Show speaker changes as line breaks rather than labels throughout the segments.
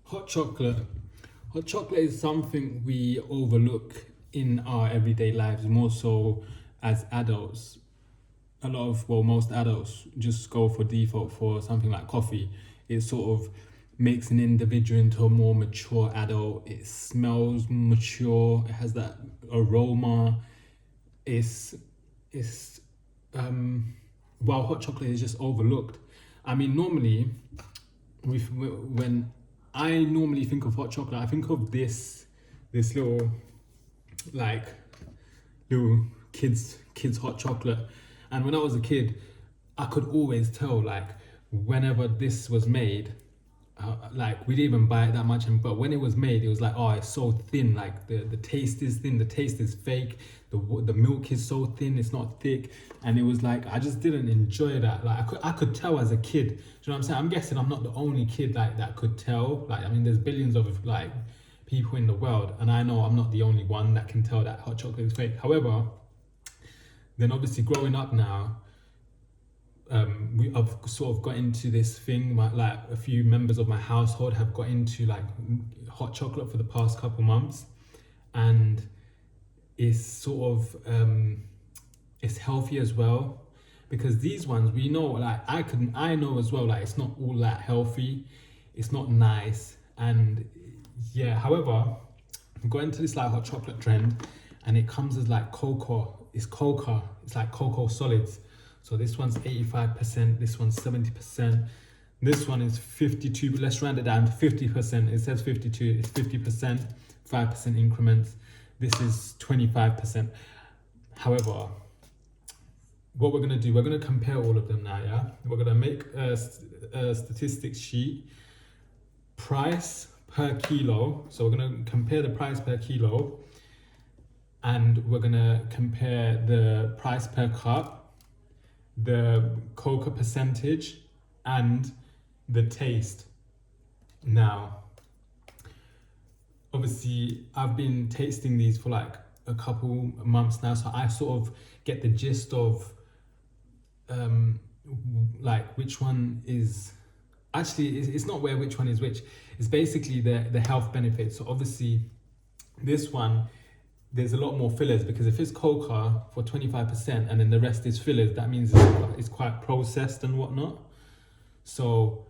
Hot chocolate. Hot chocolate is something we overlook in our everyday lives, more so as adults. Most adults just go for default for something like coffee. It sort of makes an individual into a more mature adult. It smells mature. It has that aroma. It's it's While hot chocolate is just overlooked. I mean, normally, when I normally think of hot chocolate, I think of this little like little kids hot chocolate. And when I was a kid, I could always tell, like, whenever this was made, like we didn't even buy it that much, but when it was made, it was like, oh, it's so thin, like the taste is thin, the taste is fake, the milk is so thin, it's not thick. And it was like, I just didn't enjoy that. Like I could tell as a kid. Do you know what I'm saying? I'm guessing I'm not the only kid like that could tell. Like, I mean, there's billions of like people in the world, and I know I'm not the only one that can tell that hot chocolate is fake. However, then obviously growing up now, I've sort of got into this thing. Like a few members of my household have got into like hot chocolate for the past couple months, and it's sort of it's healthy as well, because these ones we know, like I know as well, like it's not all that healthy, it's not nice, and yeah. However, I've got into this like hot chocolate trend, and it comes as like cocoa. It's like cocoa solids. So this one's 85%, this one's 70%, this one is 52, but let's round it down to 50%. It says 52, it's 50%, 5% increments. This is 25%. However, what we're gonna do, we're gonna compare all of them now, yeah? We're gonna make a statistics sheet, price per kilo. So we're gonna compare the price per kilo, and we're gonna compare the price per cup, the cocoa percentage, and the taste. Now, obviously, I've been tasting these for like a couple months now, so I sort of get the gist of like which one is actually, it's not where which one is which. It's basically the health benefits. So obviously, this one, there's a lot more fillers, because if it's cocoa for 25% and then the rest is fillers, that means it's quite processed and whatnot. So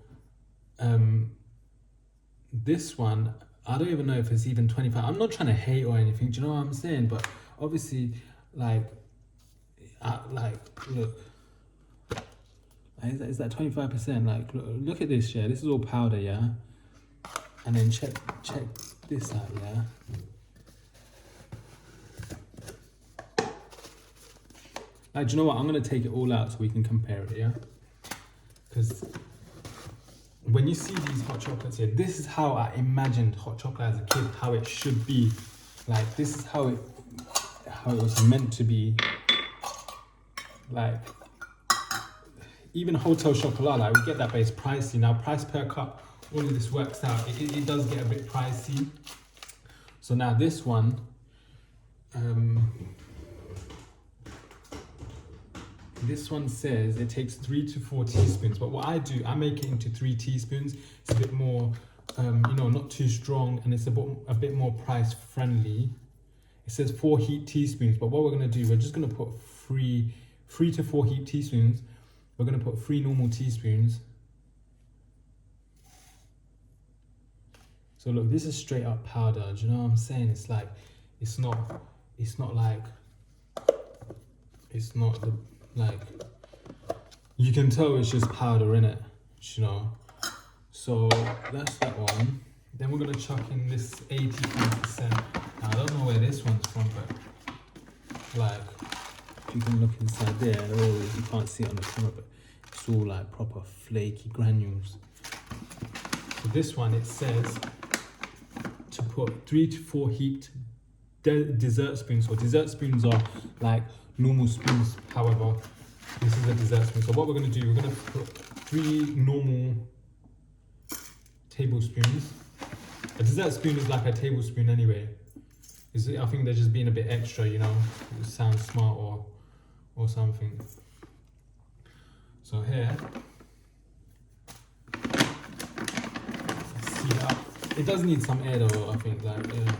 this one, I don't even know if it's even 25. I'm not trying to hate or anything, do you know what I'm saying? But obviously, like look, is that 25%? Like look at this, yeah, this is all powder, yeah? And then check this out, yeah? Like, do you know what? I'm gonna take it all out so we can compare it, yeah? Because when you see these hot chocolates here, this is how I imagined hot chocolate as a kid, how it should be. Like, this is how it was meant to be. Like, even hotel chocolat, like we get that, but it's pricey. Now, price per cup, all of this works out. It does get a bit pricey. So now this one, this one says it takes 3 to 4 teaspoons, but what I do, I make it into 3 teaspoons. It's a bit more, not too strong, and it's a bit more price friendly. It says 4 heat teaspoons, but what we're gonna do, we're just gonna put 3 to 4 heat teaspoons. We're gonna put 3 normal teaspoons. So look, this is straight up powder. Do you know what I'm saying? It's like, it's not like, you can tell it's just powder in it, you know. So that's that one. Then we're gonna chuck in this 85%. Now, I don't know where this one's from, but like, if you can look inside there, you can't see it on the camera, but it's all like proper flaky granules. So this one, it says to put 3 to 4 heat dessert spoons. So dessert spoons are like normal spoons, however, this is a dessert spoon. So what we're going to do, we're going to put 3 normal tablespoons. A dessert spoon is like a tablespoon anyway. I think they're just being a bit extra, you know, it sounds smart or something. So here, see that It does need some air though, I think, like, yeah.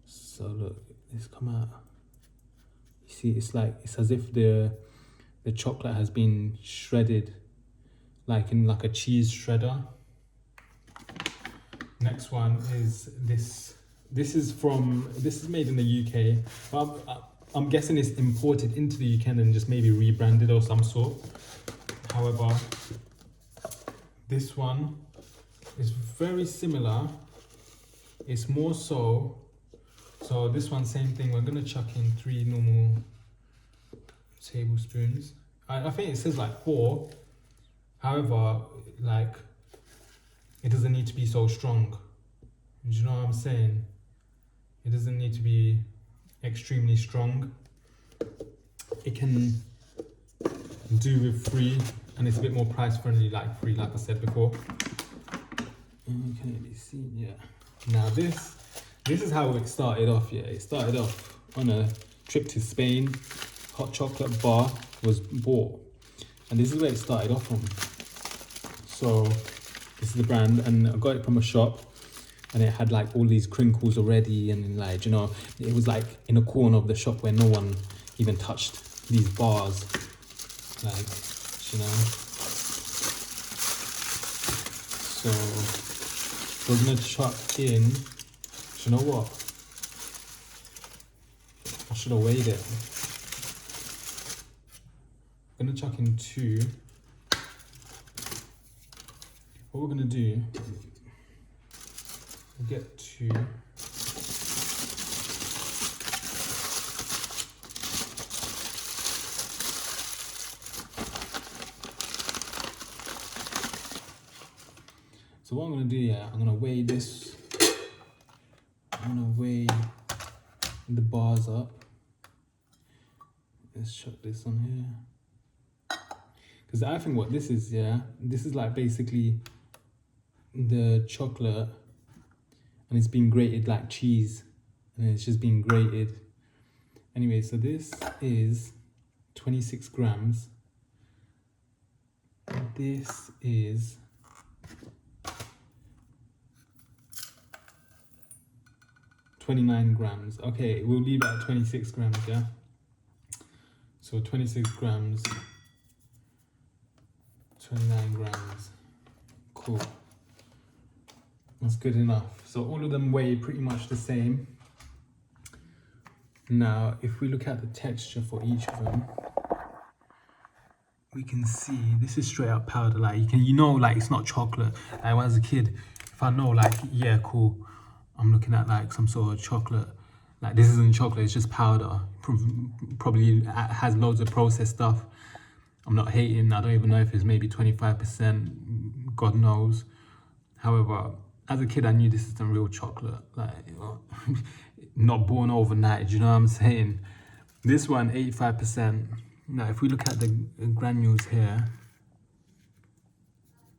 So look, it's come out. You see, it's as if the chocolate has been shredded, like in like a cheese shredder. Next one is this. This is made in the UK. But I'm guessing it's imported into the UK and just maybe rebranded or some sort. However, this one is very similar. It's more so. So this one, same thing. We're gonna chuck in 3 normal tablespoons. I think it says like 4. However, like, it doesn't need to be so strong. Do you know what I'm saying? It doesn't need to be extremely strong. It can do with 3, and it's a bit more price friendly, like 3, like I said before. Can it be seen? Yeah. Now this is how it started off. Yeah, it started off on a trip to Spain. Hot chocolate bar was bought, and this is where it started off from. So this is the brand, and I got it from a shop, and it had like all these crinkles already, and like, you know, it was like in a corner of the shop where no one even touched these bars, like, you know. So we're gonna chuck in, do you know what? I should have weighed it. I'm gonna chuck in 2. What we're gonna do, we'll get 2. So what I'm gonna do, yeah, I'm gonna weigh this. I'm gonna weigh the bars up. Let's chuck this on here. Because I think what this is, yeah, this is like basically the chocolate, and it's been grated like cheese, and it's just been grated. Anyway, so this is 26 grams. This is 29 grams. Okay, we'll leave it at 26 grams, yeah? So 26 grams, 29 grams. Cool. That's good enough. So all of them weigh pretty much the same. Now, if we look at the texture for each of them, we can see this is straight up powder. Like, you know, like, it's not chocolate. Like, when I was a kid, if I know, like, yeah, cool, I'm looking at like some sort of chocolate, like, this isn't chocolate, it's just powder. Probably has loads of processed stuff. I'm not hating. I don't even know if it's maybe 25%. God knows. However, as a kid, I knew this isn't real chocolate. Like, not born overnight. Do you know what I'm saying? This one, 85%. Now, if we look at the granules here,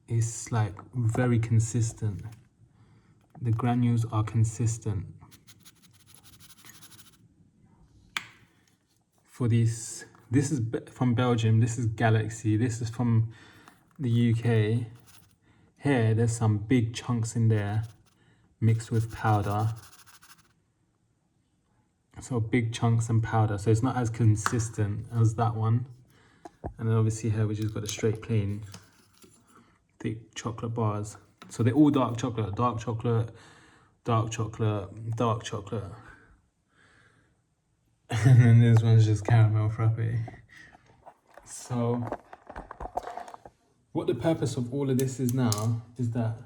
it's like very consistent. The granules are consistent. For this is from Belgium. This is Galaxy. This is from the UK. Here, there's some big chunks in there mixed with powder. So big chunks and powder. So it's not as consistent as that one. And then obviously here we just got a straight plain thick chocolate bars. So they're all dark chocolate, dark chocolate, dark chocolate, dark chocolate. And then this one's just caramel frappe. So what the purpose of all of this is now is that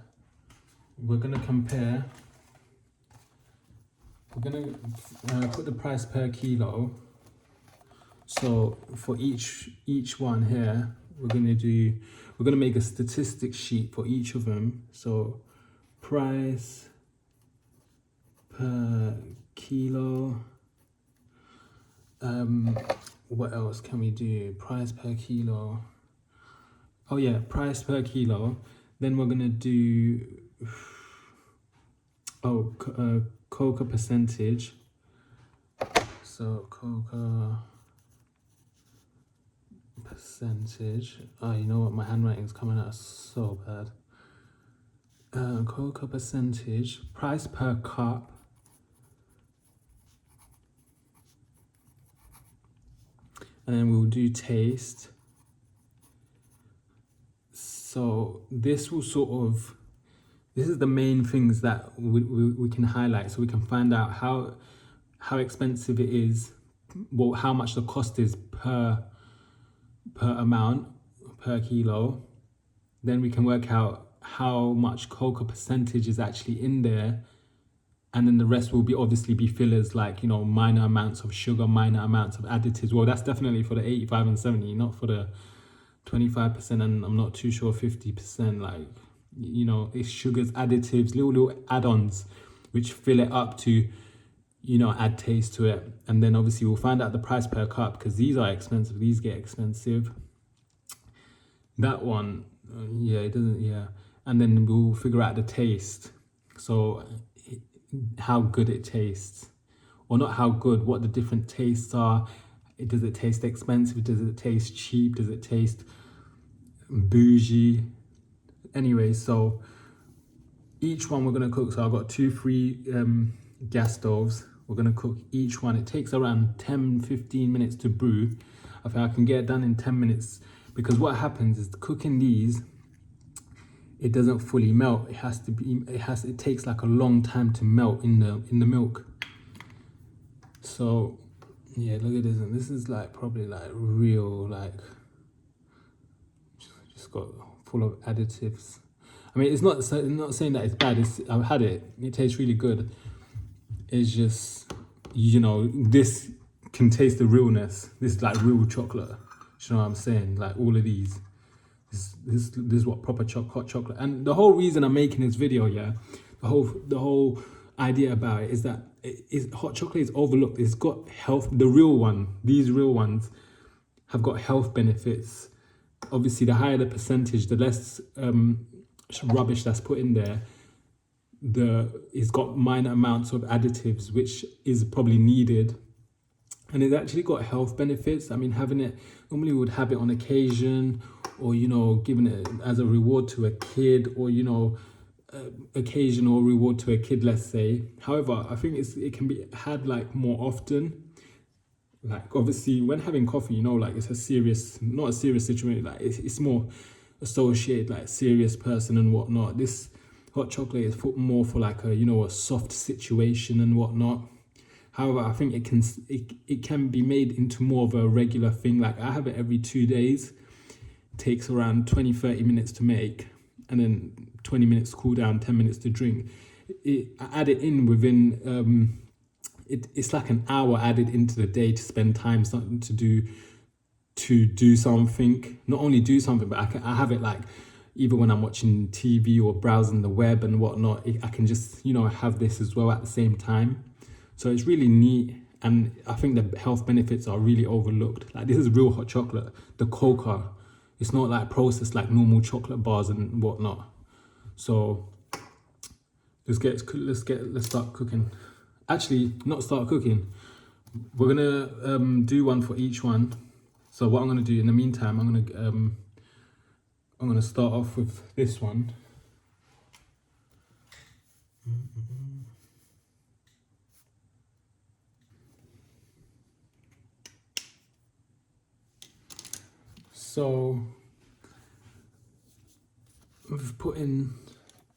we're gonna compare. We're gonna put the price per kilo. So for each one here, we're gonna make a statistic sheet for each of them. So price per kilo. What else can we do? Price per kilo. Oh yeah, price per kilo. Then we're gonna do cocoa percentage. So cocoa percentage. Oh, you know what? My handwriting's coming out so bad. cocoa percentage, price per cup. And then we'll do taste. So this will sort of, this is the main things that we can highlight, so we can find out how expensive it is, well, how much the cost is per amount, per kilo. Then we can work out how much cocoa percentage is actually in there, and then the rest will be obviously be fillers, like, you know, minor amounts of sugar, minor amounts of additives. Well, that's definitely for the 85 and 70, not for the 25%, and I'm not too sure 50%. Like, you know, it's sugars, additives, little add-ons which fill it up to, you know, add taste to it. And then obviously we'll find out the price per cup, because these are expensive, these get expensive. That one, yeah, it doesn't, yeah. And then we'll figure out the taste, so how good it tastes, or not how good, what the different tastes are. Does it taste expensive? Does it taste cheap? Does it taste bougie? Anyway, so each one we're going to cook. So I've got 2 free gas stoves. We're going to cook each one. It takes around 10-15 minutes to brew. I think I can get it done in 10 minutes, because what happens is cooking these, it doesn't fully melt. It takes like a long time to melt in the milk. So yeah, look at this, and this is like probably like real, like just got full of additives. I mean, it's not saying that it's bad. I've had it. It tastes really good. It's just, you know, this can taste the realness. This is like real chocolate. You know what I'm saying? Like all of these. This is what proper hot chocolate. And the whole reason I'm making this video, yeah, the whole idea about it is that hot chocolate is overlooked. It's got health. The real one, these real ones, have got health benefits. Obviously, the higher the percentage, the less rubbish that's put in there. It's got minor amounts of additives, which is probably needed, and it's actually got health benefits. I mean, having it, normally we would have it on occasion, or, you know, giving it as a reward to a kid, or, you know, occasional reward to a kid, let's say. However, I think it can be had like more often. Like obviously when having coffee, you know, like it's not a serious situation. Like it's more associated, like serious person and whatnot. This hot chocolate is more for like a, you know, a soft situation and whatnot. However, I think it can be made into more of a regular thing. Like I have it every 2 days. It takes around 20-30 minutes to make, and then 20 minutes cool down, 10 minutes to drink. I add it in within it's like an hour added into the day to spend time something to do something. Not only do something, but I have it like either when I'm watching TV or browsing the web and whatnot. I can just, you know, have this as well at the same time. So it's really neat, and I think the health benefits are really overlooked. Like this is real hot chocolate. The cocoa, it's not like processed like normal chocolate bars and whatnot. So let's start cooking. Actually, not start cooking. We're gonna do one for each one. So what I'm gonna do in the meantime, I'm gonna start off with this one. So I've put in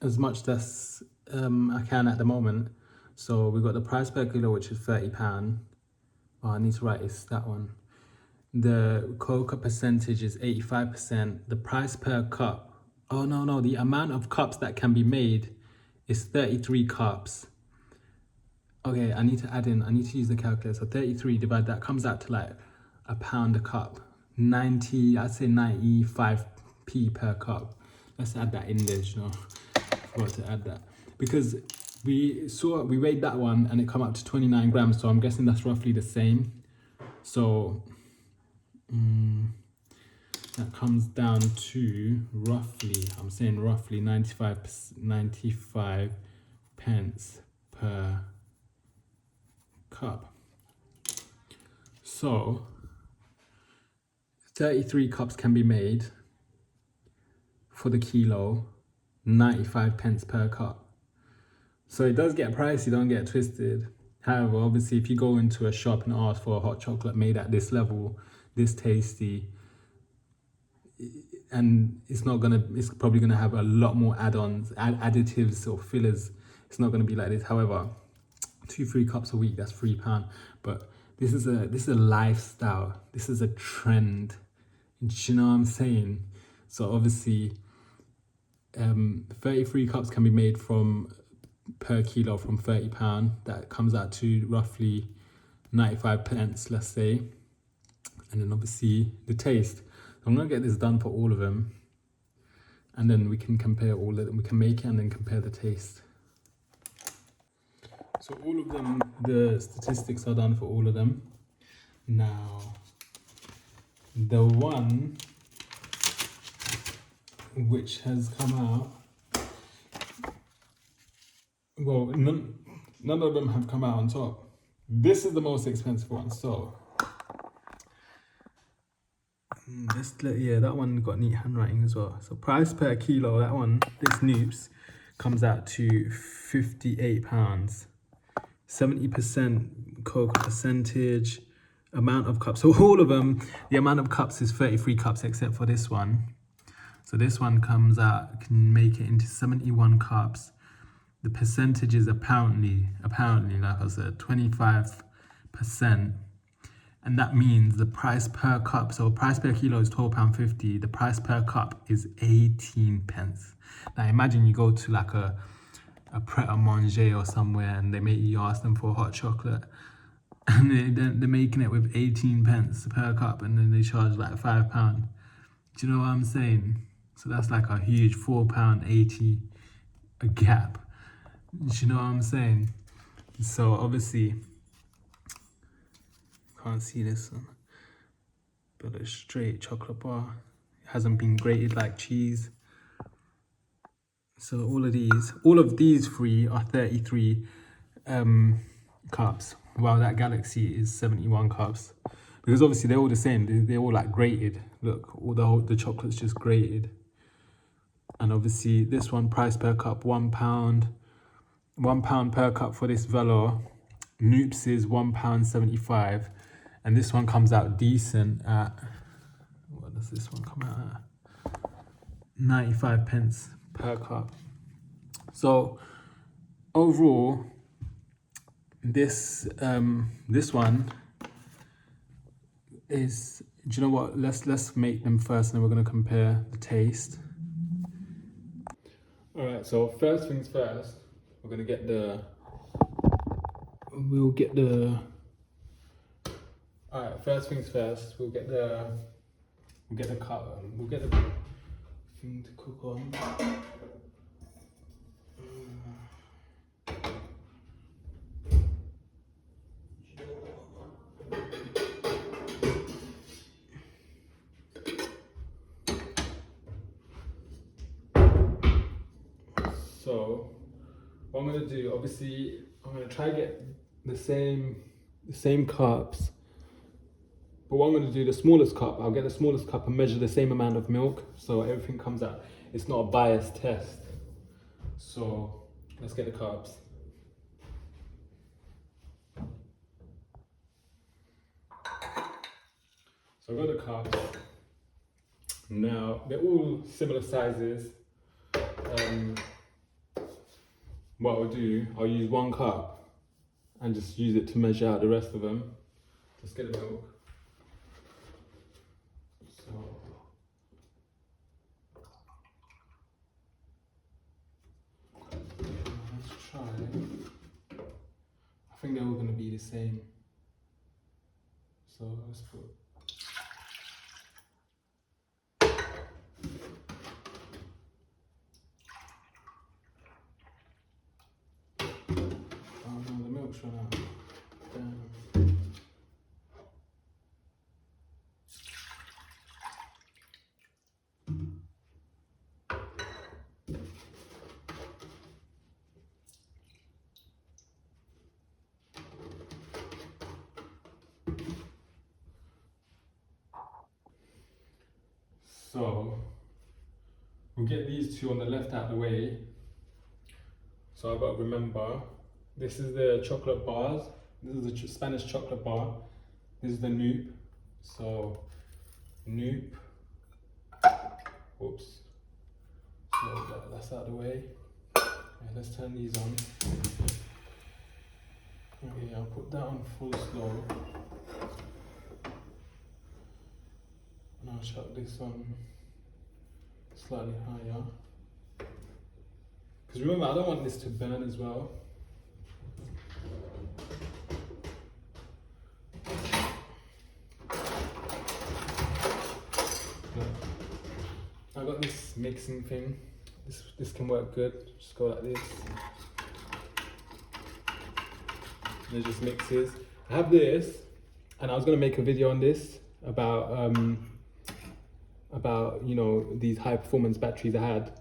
as much as I can at the moment. So we've got the price per kilo, which is £30. Oh, I need to write it's that one. The cocoa percentage is 85%. The price per cup, oh no, the amount of cups that can be made is 33 cups. Okay, I need to use the calculator. So 33 divided, that comes out to like £1 a cup. 90, I'd say 95p per cup. Let's add that in there, you know. I forgot to add that. Because we weighed that one and it come up to 29 grams, so I'm guessing that's roughly the same. So that comes down to roughly, I'm saying roughly 95 pence per cup. So 33 cups can be made for the kilo. 95 pence per cup. So it does get pricey, don't get twisted. However, obviously, if you go into a shop and ask for a hot chocolate made at this level, this tasty, and it's probably gonna have a lot more add-ons, additives or fillers. It's not gonna be like this. However, 2-3 cups a week, that's £3. But this is a lifestyle. This is a trend. Do you know what I'm saying? So obviously, 33 cups can be made from per kilo from £30. That comes out to roughly 95 pence, let's say. And then obviously the taste. I'm gonna get this done for all of them, and then we can compare all of them. We can make it and then compare the taste. So all of them, the statistics are done for all of them. Now, the one which has come out, well, none of them have come out on top. This is the most expensive one, so that one got neat handwriting as well. So price per kilo, that one, this Noops, comes out to £58. 70% cocoa percentage, amount of cups. So all of them, the amount of cups is 33 cups except for this one. So this one comes out, can make it into 71 cups. The percentage is apparently, like I said, 25%. And that means the price per cup, so price per kilo is £12.50. The price per cup is 18 pence. Now imagine you go to like a Pret a Manger or somewhere, and you ask them for hot chocolate, and they're making it with 18 pence per cup, and then they charge like £5. Do you know what I'm saying? So that's like a huge £4.80 a gap. Do you know what I'm saying? So obviously, can't see this one, but a straight chocolate bar. It hasn't been grated like cheese. So all of these three are 33 cups, while that Galaxy is 71 cups. Because obviously they're all the same. They're all like grated. Look, all the chocolate's just grated. And obviously this one, price per cup, £1. £1 per cup for this Velour. Noops is £1.75. And this one comes out decent at, what does this one come out at? 95 pence per cup. So overall, this one is, do you know what? Let's make them first, and then we're gonna compare the taste. All right. So first things first, we're gonna get the. All right. First things first, we'll get the cup. We'll get the thing to cook on. So what I'm gonna do, obviously, I'm gonna try to get the same cups. But what I'm gonna do, the smallest cup, I'll get the smallest cup and measure the same amount of milk, so everything comes out. It's not a biased test. So let's get the cups. So I've got the cups. Now they're all similar sizes. What I'll do, I'll use 1 cup and just use it to measure out the rest of them. Let's get the milk. So let's try. I think they're all going to be the same. So let's put. Oh no, the milk's run out. Damn. So we'll get these two on the left out of the way. So I've got to remember, this is the chocolate bars. This is the Spanish chocolate bar. This is the Noop. So Noop. Oops. So that's out of the way. Okay, let's turn these on. Okay, I'll put that on full slow. And I'll shut this on slightly higher. Because remember, I don't want this to burn as well. I got this mixing thing. This can work good. Just go like this. And it just mixes. I have this, and I was gonna make a video on this about you know, these high performance batteries I had.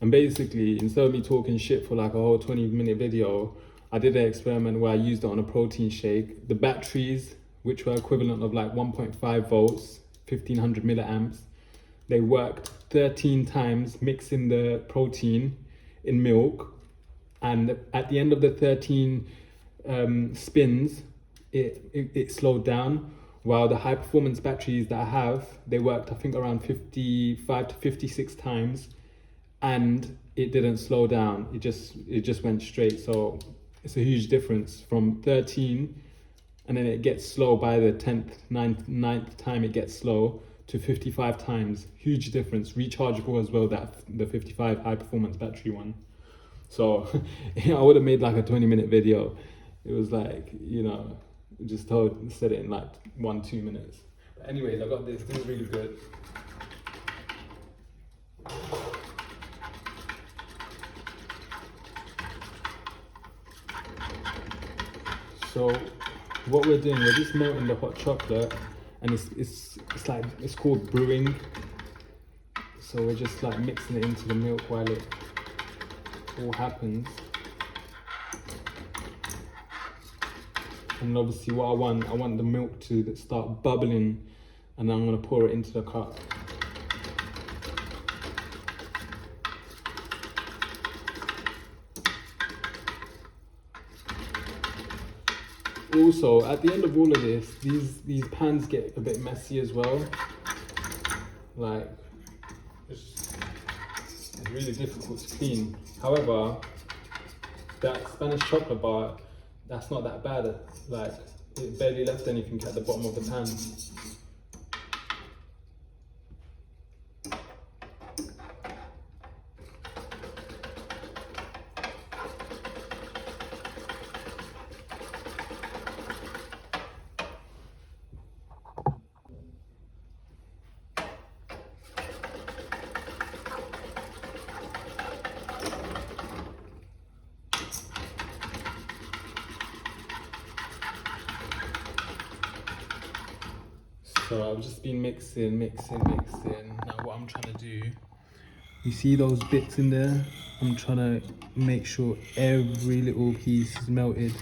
And basically, instead of me talking shit for like a whole 20-minute video, I did an experiment where I used it on a protein shake. The batteries, which were equivalent of like 1.5 volts, 1500 milliamps, they worked 13 times mixing the protein in milk. And at the end of the 13 spins, it slowed down. While the high performance batteries that I have, they worked I think around 55 to 56 times, and it didn't slow down. It just went straight. So it's a huge difference from 13, and then it gets slow by the 10th, 9th time it gets slow, to 55 times. Huge difference. Rechargeable as well, that the 55 high performance battery one. So I would have made like a 20-minute video. It was like, you know, just said it in like 1-2 minutes. But anyways, I got this. This is really good. So what we're doing, we're just melting the hot chocolate, and it's called brewing. So we're just like mixing it into the milk while it all happens. And obviously what I want the milk to start bubbling, and then I'm gonna pour it into the cup. Also, at the end of all of this, these pans get a bit messy as well. Like, it's really difficult to clean. However, that Spanish chocolate bar, that's not that bad. Like, it barely left anything at the bottom of the pan. So I've just been mixing. Now what I'm trying to do, you see those bits in there? I'm trying to make sure every little piece is melted.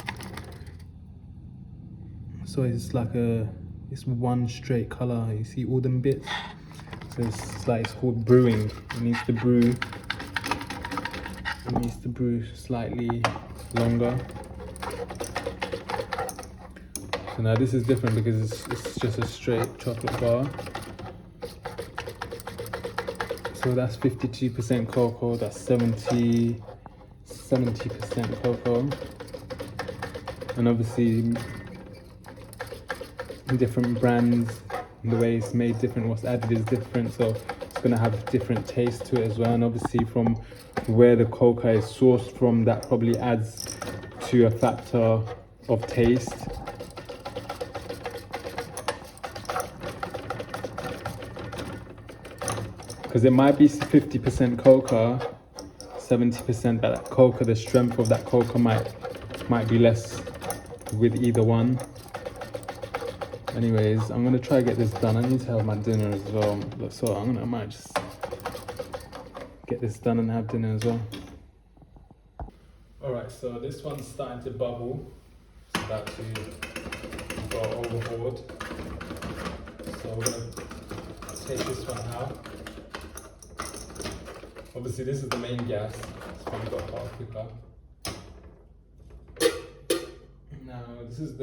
So it's like it's one straight color. You see all them bits? So it's called brewing. It needs to brew slightly longer. So now this is different because it's just a straight chocolate bar. So that's 52% cocoa, that's 70% cocoa. And obviously different brands, the way it's made different, what's added is different, so it's gonna have a different taste to it as well. And obviously from where the cocoa is sourced from, that probably adds to a factor of taste. Because it might be 50% cocoa, 70%, but that cocoa, the strength of that cocoa might be less with either one. Anyways, I'm gonna try to get this done. I need to have my dinner as well, so I might just get this done and have dinner as well. Alright, so this one's starting to bubble. It's about to go overboard. So we're gonna take this one out. Obviously this is the main gas, so we've got a hot cooker. Now this is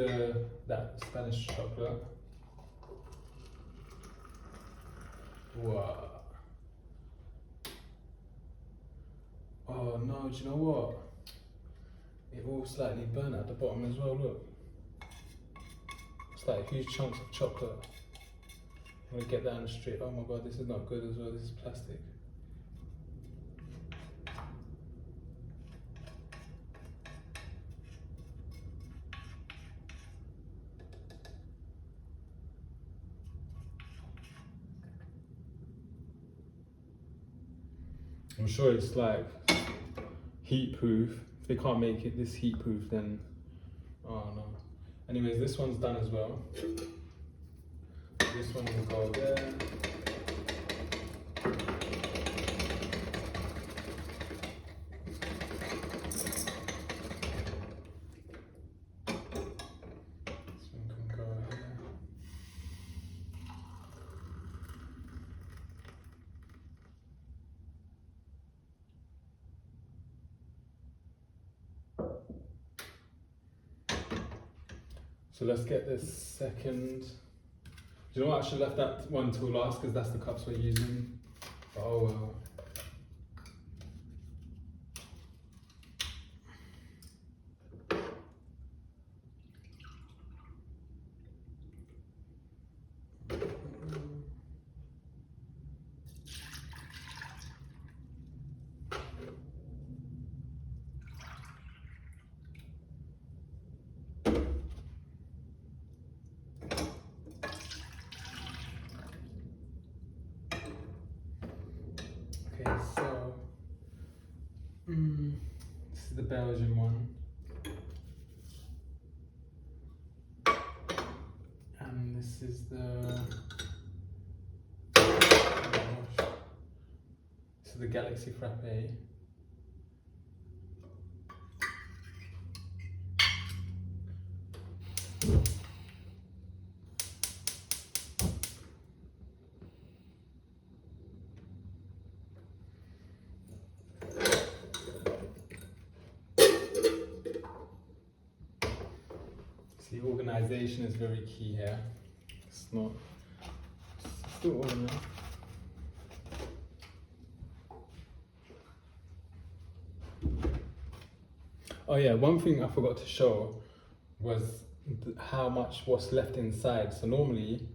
that Spanish chocolate. Wow. Oh no, do you know what? It all slightly burnt at the bottom as well, look. It's like huge chunks of chocolate. I'm gonna get that on the street. Oh my god, this is not good as well, this is plastic. I'm sure it's like heat proof. If they can't make it this heat proof, then oh no. Anyways, this one's done as well. This one will go there. This one can go here. So let's get this second. Do you know what? I should have left that one till last because that's the cups we're using. Oh well. Okay, so this is the Belgian one, and this is the Galaxy Frappe. See, organization is very key here. It's not still organized. Oh yeah, one thing I forgot to show was how much was left inside. So normally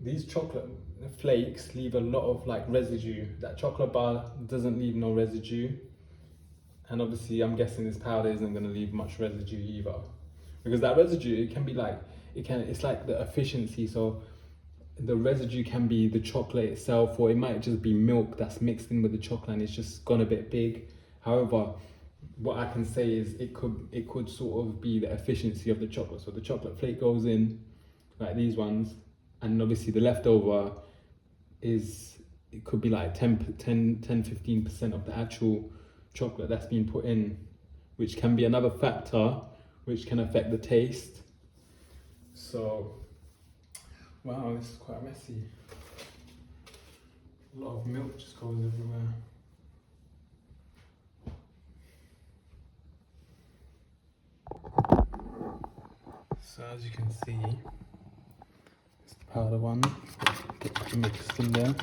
these chocolate flakes leave a lot of like residue. That chocolate bar doesn't leave no residue. And obviously I'm guessing this powder isn't gonna leave much residue either. Because that residue, it can be like, it's like the efficiency. So the residue can be the chocolate itself, or it might just be milk that's mixed in with the chocolate and it's just gone a bit big. However, what I can say is it could sort of be the efficiency of the chocolate. So the chocolate flake goes in, like these ones, and obviously the leftover it could be like 10-15% of the actual chocolate that's been put in, which can be another factor which can affect the taste. So, wow, this is quite messy. A lot of milk just goes everywhere. So as you can see, it's the powder one, get mixed in there.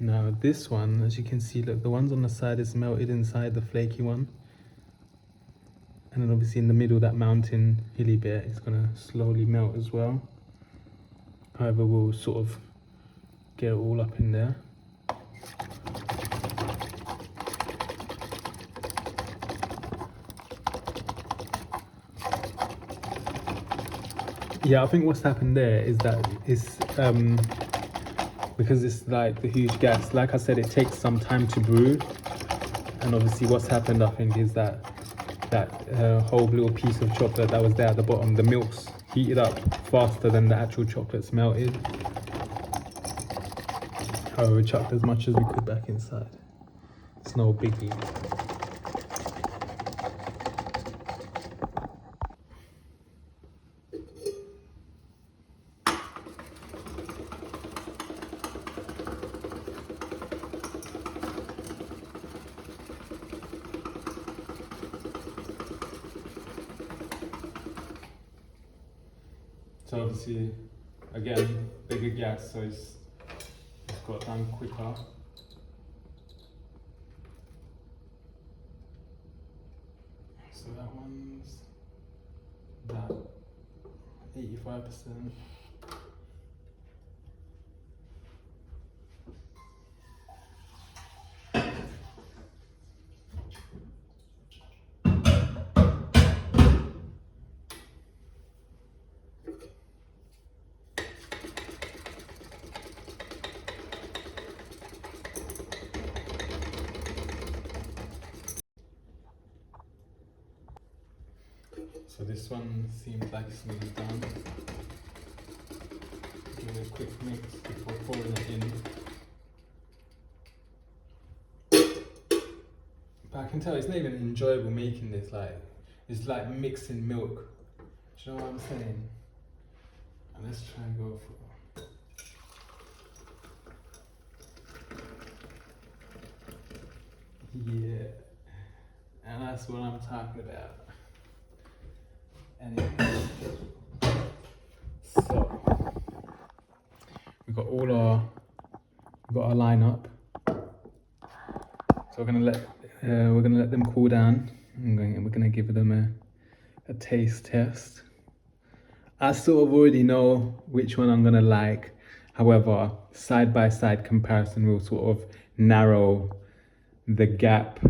Now this one, as you can see, look, the ones on the side is melted inside the flaky one. And then obviously in the middle, that mountain hilly bit is gonna slowly melt as well. However, we'll sort of get it all up in there. Yeah, I think what's happened there is that it's because it's like the huge gas, like I said, it takes some time to brew, and obviously what's happened, I think, is that whole little piece of chocolate that was there at the bottom, the milk's heated up faster than the actual chocolate's melted. However, we chucked as much as we could back inside. It's no biggie. So obviously, again, bigger gas, so it's got done quicker. So that one's that 85%. So this one seems like it's nearly done. Give it a quick mix before pouring it in. But I can tell it's not even enjoyable making this, like, it's like mixing milk. Do you know what I'm saying? And let's try and go for yeah. And that's what I'm talking about. Anyway, so we've got our lineup. So we're gonna let them cool down. We're gonna give them a taste test. I sort of already know which one I'm gonna like. However, side by side comparison will sort of narrow the gap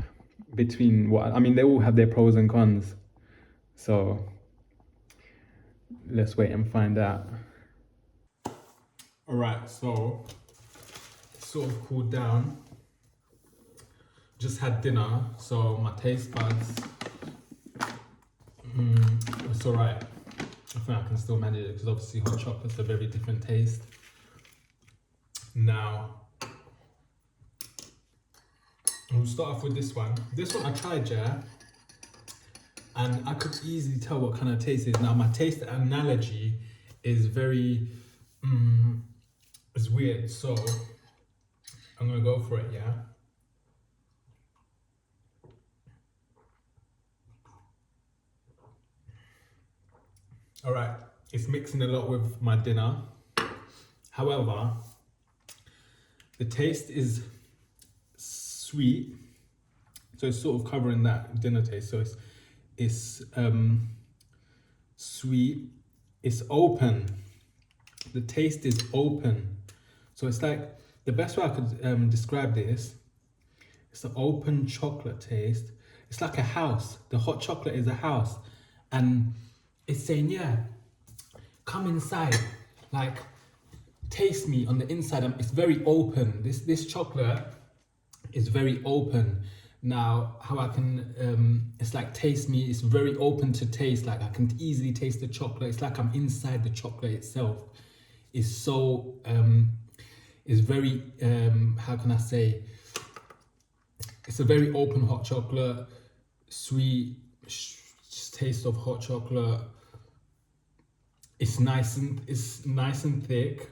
between what I mean. They all have their pros and cons. So let's wait and find out. All right, so it's sort of cooled down. Just had dinner, so my taste buds, it's all right. I think I can still manage it because obviously hot chocolate's a very different taste. Now, we'll start off with this one. This one I tried, yeah, and I could easily tell what kind of taste it is. Now, my taste analogy is very, it's weird, so I'm gonna go for it, yeah. All right, it's mixing a lot with my dinner. However, the taste is sweet, so it's sort of covering that dinner taste. So it's sweet, it's open. The taste is open. So it's like, the best way I could describe this, it's an open chocolate taste. It's like a house. The hot chocolate is a house. And it's saying, yeah, come inside, like taste me on the inside. It's very open. This chocolate is very open. Now, how I can, it's like taste me, it's very open to taste. Like I can easily taste the chocolate. It's like I'm inside the chocolate itself. It's so, it's very, how can I say, it's a very open hot chocolate, sweet taste of hot chocolate. It's nice and thick,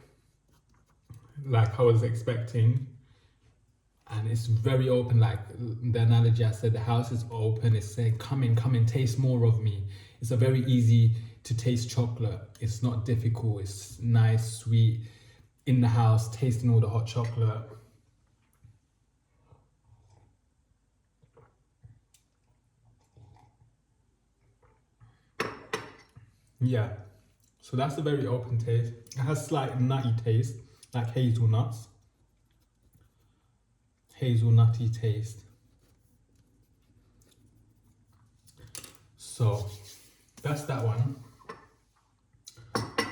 like I was expecting, and it's very open. Like the analogy I said, the house is open. It's saying, come in, taste more of me. It's a very easy to taste chocolate. It's not difficult. It's nice, sweet, in the house, tasting all the hot chocolate. Yeah. So that's a very open taste. It has slight nutty taste, like hazelnuts. Hazelnutty taste. So that's that one.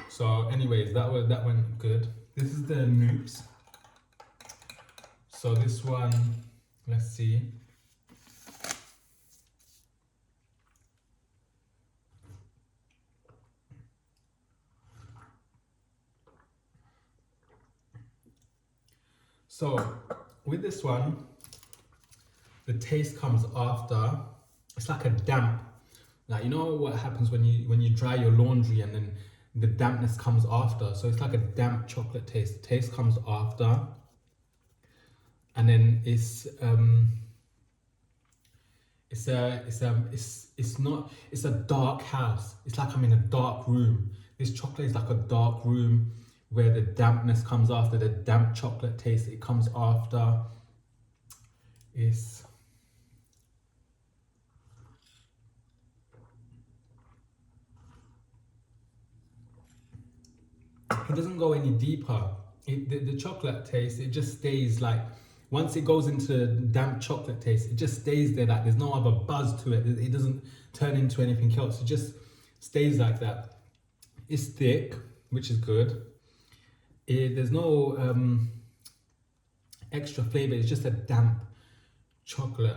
So anyways, that went good. This is the Noops. So this one, let's see. So with this one, the taste comes after. It's like a damp. Like, you know what happens when you dry your laundry and then the dampness comes after. So it's like a damp chocolate taste. The taste comes after. And then it's a dark house. It's like I'm in a dark room. This chocolate is like a dark room where the dampness comes after, the damp chocolate taste, it comes after. It's it doesn't go any deeper. The chocolate taste, it just stays like, once it goes into damp chocolate taste, it just stays there. Like there's no other buzz to it. It doesn't turn into anything else. It just stays like that. It's thick, which is good. There's no extra flavor. It's just a damp chocolate,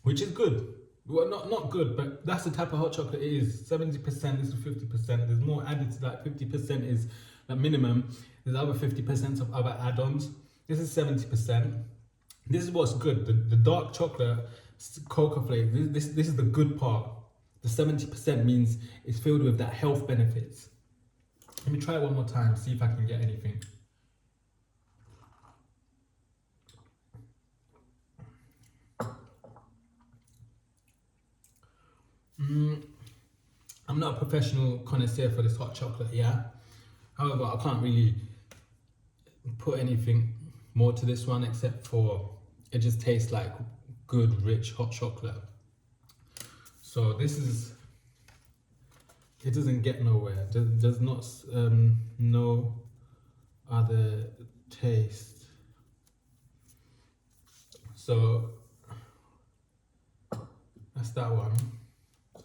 which is good. Well, not good, but that's the type of hot chocolate it is. 70%, this is 50%. There's more added to that. 50% is the minimum. There's other 50% of other add-ons. This is 70%. This is what's good. The dark chocolate, cocoa flavor. This is the good part. The 70% means it's filled with that health benefits. Let me try it one more time, see if I can get anything. I'm not a professional connoisseur for this hot chocolate, yeah. However, I can't really put anything more to this one except for it just tastes like good, rich hot chocolate. So this is, it doesn't get nowhere. There's not no other taste. So that's that one.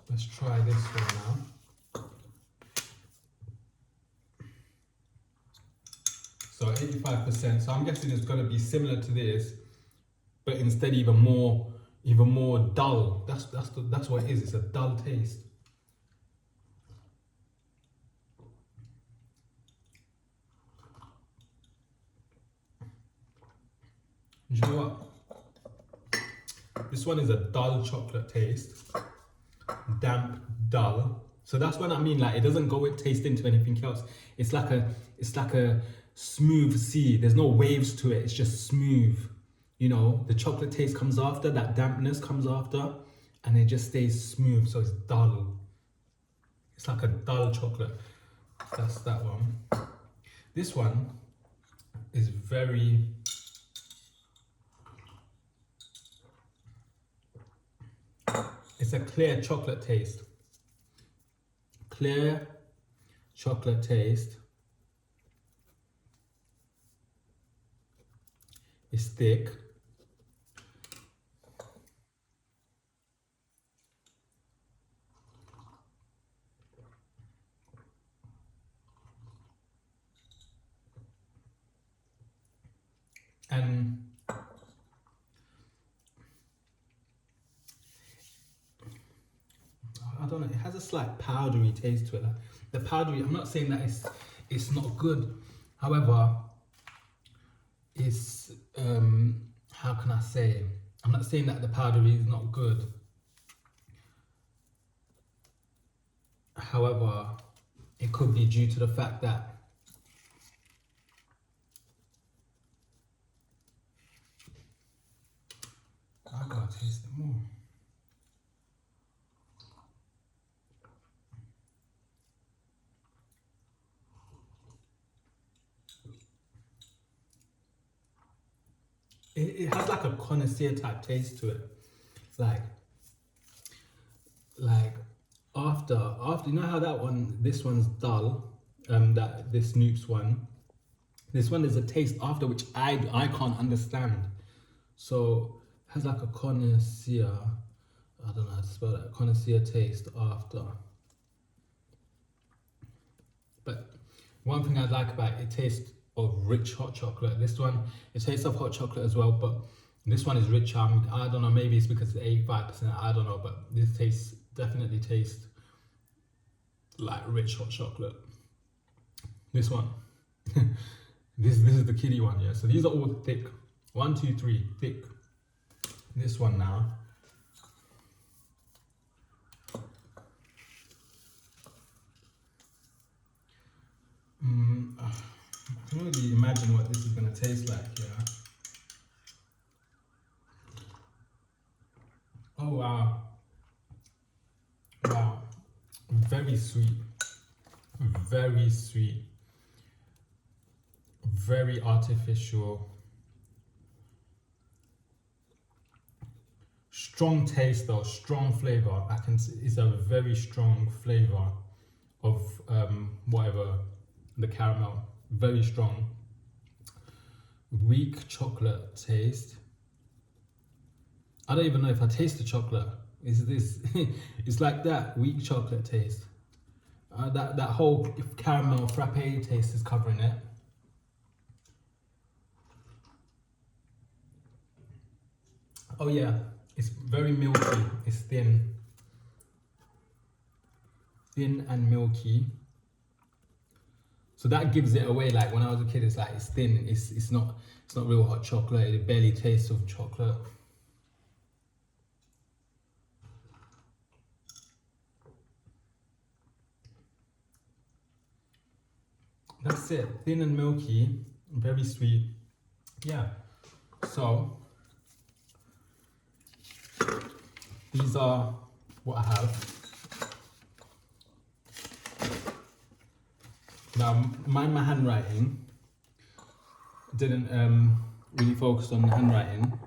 Let's try this one now. So 85%. So I'm guessing it's going to be similar to this, but instead even more dull. That's what it is. It's a dull taste. You know what? This one is a dull chocolate taste. Damp, dull. So that's what I mean. Like it doesn't go with taste into anything else. It's like a smooth sea. There's no waves to it. It's just smooth. You know, the chocolate taste comes after, that dampness comes after, and it just stays smooth. So it's dull. It's like a dull chocolate. That's that one. This one is very. It's a clear chocolate taste. Clear chocolate taste. It's thick. And I don't know, it has a slight powdery taste to it. Like the powdery, I'm not saying that it's not good. However, it's how can I say? I'm not saying that the powdery is not good. However, it could be due to the fact that I gotta taste it more. It has like a connoisseur type taste to it. Like after you know how that one, this one's dull, that this Noops one. This one is a taste after which I can't understand. So it has like a connoisseur. I don't know how to spell that. Connoisseur taste after. But one thing I like about it, it tastes of rich hot chocolate. This one, it tastes of hot chocolate as well, but this one is richer. I don't know, maybe it's because it's 85%, I don't know, but this definitely tastes like rich hot chocolate. This one, this is the kiddie one, yeah. So these are all thick. 1, 2, 3, thick. This one now. I can really imagine what this is gonna taste like, yeah. Oh wow. Wow. Very sweet. Very sweet, very artificial, strong taste though, strong flavor. It's a very strong flavor of whatever the caramel. Very strong. Weak chocolate taste. I don't even know if I taste the chocolate. Is this? It's like that weak chocolate taste. That whole caramel frappe taste is covering it. Oh yeah, it's very milky. It's thin and milky. So that gives it away. Like when I was a kid, it's like it's thin. It's not real hot chocolate. It barely tastes of chocolate. That's it. Thin and milky, very sweet. Yeah. So these are what I have. Now, mind my handwriting. Didn't really focus on the handwriting.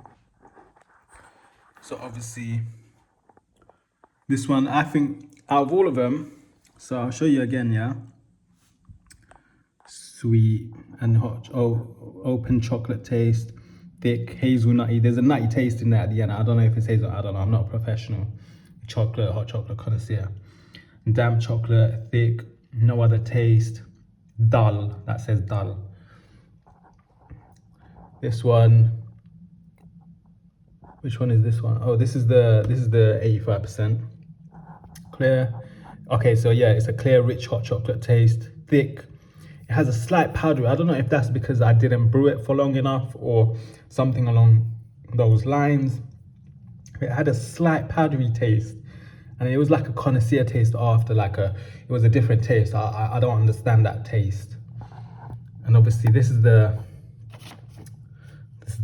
So obviously, this one, I think, out of all of them, so I'll show you again, yeah? Sweet and hot, open chocolate taste, thick, hazelnutty. There's a nutty taste in there at the end. I don't know if it's hazelnut, I don't know, I'm not a professional hot chocolate connoisseur. Damp chocolate, thick, no other taste, dull, that says dull. This one, which one is this one? Oh, this is the 85%. Clear. Okay, so yeah, it's a clear, rich hot chocolate taste, thick. It has a slight powdery. I don't know if that's because I didn't brew it for long enough or something along those lines. It had a slight powdery taste, and it was like a connoisseur taste after, it was a different taste. I don't understand that taste. And obviously this is the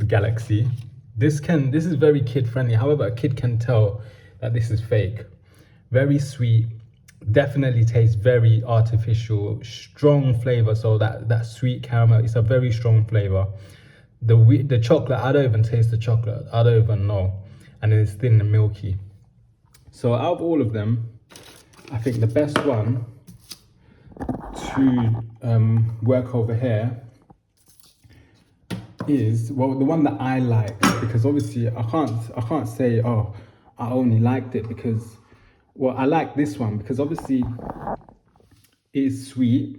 Galaxy. This is very kid friendly. However, a kid can tell that this is fake. Very sweet, definitely tastes very artificial, strong flavor. So that sweet caramel, it's a very strong flavor. The chocolate, I don't even taste the chocolate. I don't even know. And it's thin and milky. So out of all of them, I think the best one to work over here is, well, the one that I like, because obviously I can't say, oh, I only liked it because, well, I like this one because obviously it is sweet.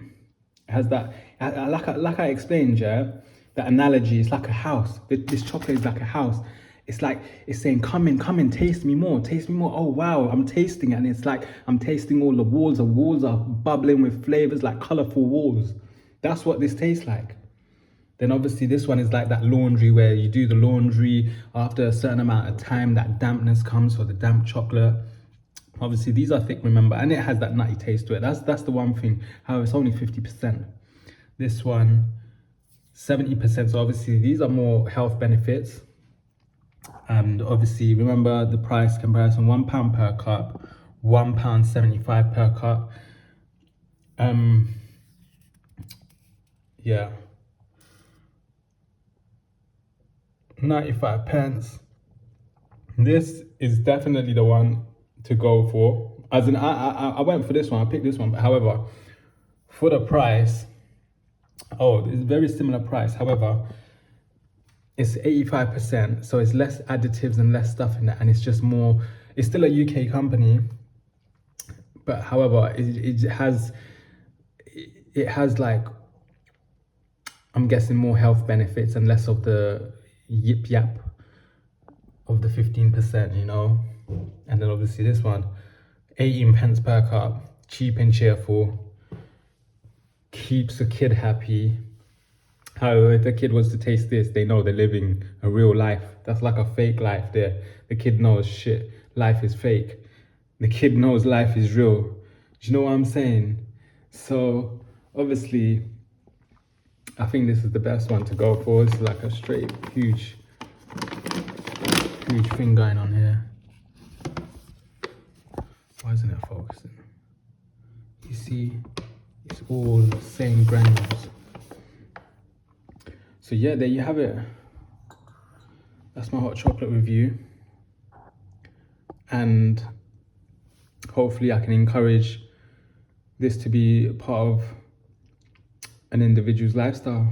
It has that, like I explained, yeah, that analogy. It's like a house. This chocolate is like a house. It's like it's saying, come in, taste me more, taste me more. Oh wow, I'm tasting it, and it's like I'm tasting all the walls. The walls are bubbling with flavors, like colourful walls. That's what this tastes like. Then obviously this one is like that laundry where you do the laundry after a certain amount of time, that dampness comes for the damp chocolate. Obviously these are thick, remember, and it has that nutty taste to it. That's the one thing. However, it's only 50%. This one, 70%. So obviously these are more health benefits. And obviously remember the price comparison, £1 per cup, £1.75 per cup. Yeah. 95 pence. This is definitely the one to go for. As in, I went for this one. I picked this one. But however, for the price, it's very similar price. However, it's 85%, so it's less additives and less stuff in it, and it's just more. It's still a UK company, but however, it has like, I'm guessing, more health benefits and less of the yip yap of the 15%, you know. And then obviously this one, 18 pence per cup, cheap and cheerful, keeps a kid happy. However, if the kid was to taste this, they know they're living a real life. That's like a fake life there. The kid knows shit, life is fake. The kid knows life is real. Do you know what I'm saying? So obviously, I think this is the best one to go for. It's like a straight, huge thing going on here. Why isn't it focusing? You see, It's all the same granules. So yeah, there you have it. That's my hot chocolate review. And hopefully I can encourage this to be part of an individual's lifestyle.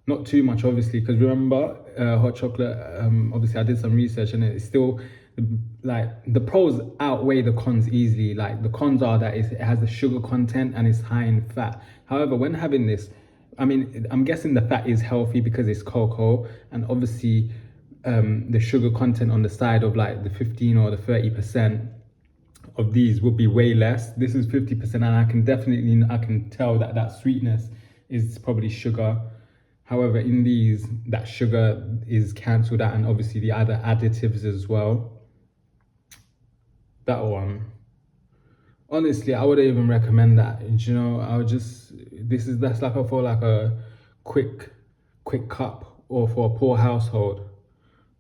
Not too much, obviously, because remember, hot chocolate, obviously I did some research and it's still, like, the pros outweigh the cons easily. Like, the cons are that it has the sugar content and it's high in fat. However, when having this, I mean, I'm guessing the fat is healthy because it's cocoa, and obviously the sugar content on the side of like the 15 or the 30% of these would be way less. This is 50%, and I can tell that that sweetness is probably sugar. However, in these, that sugar is cancelled out, and obviously the other additives as well. That one, honestly, I wouldn't even recommend that. You know, I would just, that's like for like a quick cup, or for a poor household.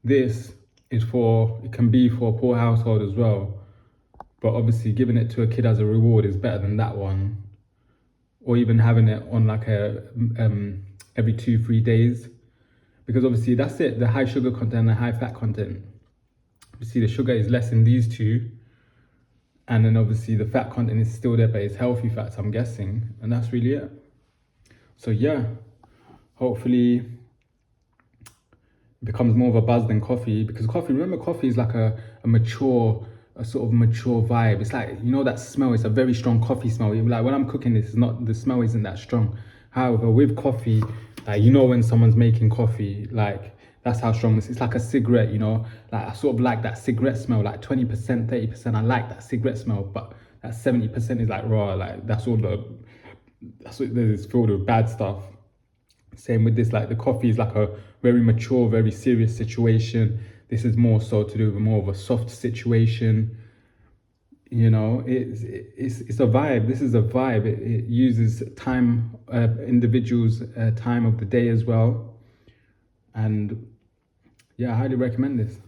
This is for, it can be for a poor household as well. But obviously giving it to a kid as a reward is better than that one. Or even having it on like a every 2-3 days, because obviously that's it, the high sugar content and the high fat content. Obviously the sugar is less in these two, and then obviously the fat content is still there, but it's healthy fats, I'm guessing, and that's really it. So yeah, hopefully it becomes more of a buzz than coffee, because coffee, remember, coffee is like a sort of mature vibe. It's like, you know, that smell, it's a very strong coffee smell. Like when I'm cooking this, the smell isn't that strong. However, with coffee, like, you know, when someone's making coffee, like, that's how strong this is. It's like a cigarette, you know, like I sort of like that cigarette smell, like 20%, 30%. I like that cigarette smell, but that 70% is like raw. Like that's what is filled with bad stuff. Same with this, like the coffee is like a very mature, very serious situation. This is more so to do with more of a soft situation. You know, it's a vibe. This is a vibe. It uses time, individuals' time of the day as well. And yeah, I highly recommend this.